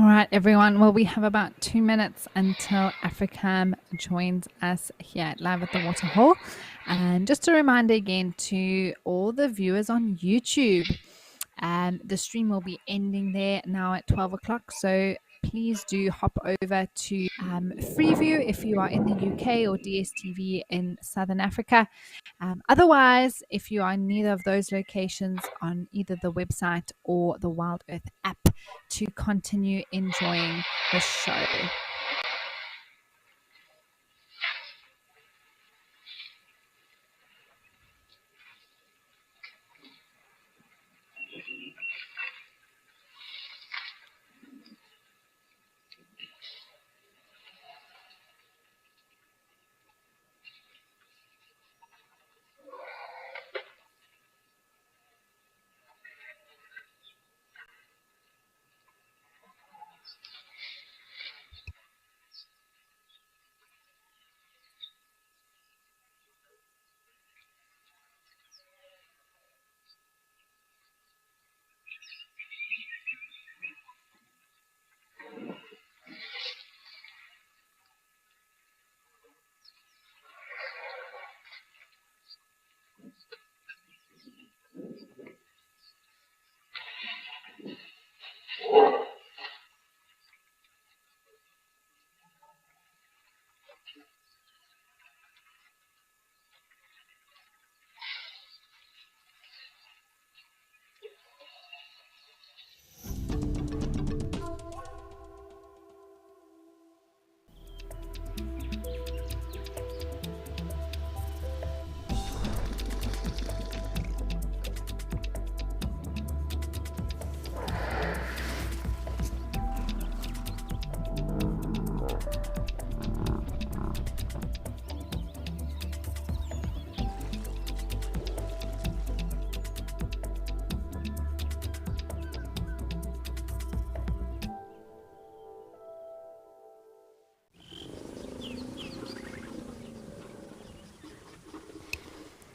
All right, everyone. Well, we have about 2 minutes until Africam joins us here at Live at the Waterhole. And just a reminder again to all the viewers on YouTube, the stream will be ending there now at 12 o'clock. So please do hop over to Freeview if you are in the UK or DSTV in Southern Africa. Otherwise, if you are in neither of those locations, on either the website or the WildEarth app, to continue enjoying the show.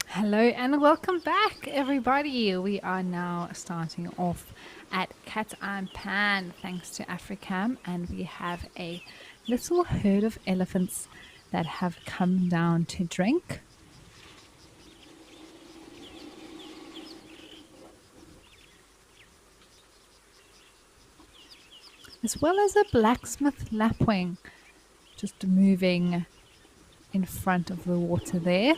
Hello and welcome back, everybody. We are now starting off at Cat Eye Pan thanks to Africam, and we have a little herd of elephants that have come down to drink. As well as a blacksmith lapwing just moving in front of the water there.